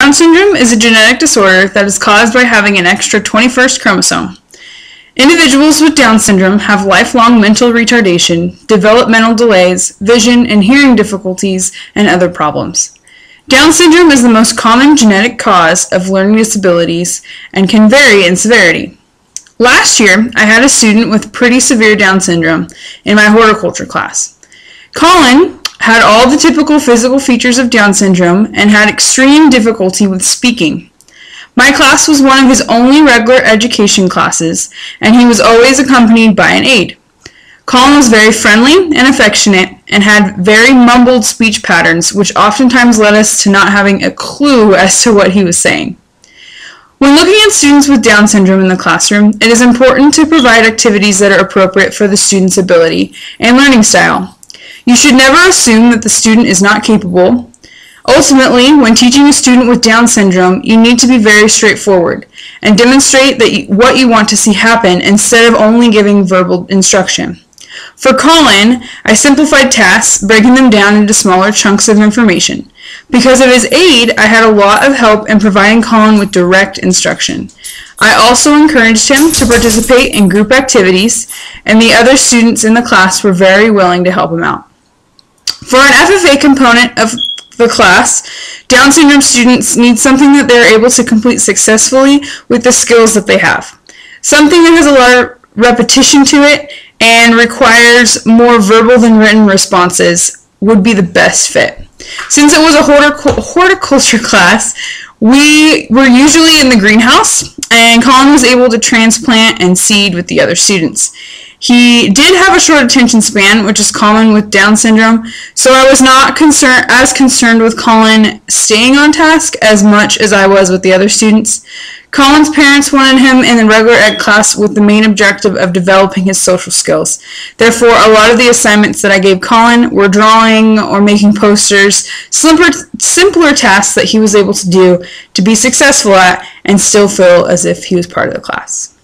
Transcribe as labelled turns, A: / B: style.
A: Down syndrome is a genetic disorder that is caused by having an extra 21st chromosome. Individuals with Down syndrome have lifelong mental retardation, developmental delays, vision and hearing difficulties, and other problems. Down syndrome is the most common genetic cause of learning disabilities and can vary in severity. Last year, I had a student with pretty severe Down syndrome in my horticulture class. Colin had all the typical physical features of Down syndrome and had extreme difficulty with speaking. My class was one of his only regular education classes, and he was always accompanied by an aide. Colin was very friendly and affectionate and had very mumbled speech patterns, which oftentimes led us to not having a clue as to what he was saying. When looking at students with Down syndrome in the classroom, it is important to provide activities that are appropriate for the student's ability and learning style. You should never assume that the student is not capable. Ultimately, when teaching a student with Down syndrome, you need to be very straightforward and demonstrate what you want to see happen instead of only giving verbal instruction. For Colin, I simplified tasks, breaking them down into smaller chunks of information. Because of his aid, I had a lot of help in providing Colin with direct instruction. I also encouraged him to participate in group activities, and the other students in the class were very willing to help him out. For an FFA component of the class, Down syndrome students need something that they are able to complete successfully with the skills that they have. Something that has a lot of repetition to it and requires more verbal than written responses would be the best fit. Since it was a horticulture class, we were usually in the greenhouse, and Colin was able to transplant and seed with the other students. He did have a short attention span, which is common with Down syndrome, so I was not as concerned with Colin staying on task as much as I was with the other students. Colin's parents wanted him in the regular ed class with the main objective of developing his social skills. Therefore, a lot of the assignments that I gave Colin were drawing or making posters, simpler tasks that he was able to do to be successful at and still feel as if he was part of the class.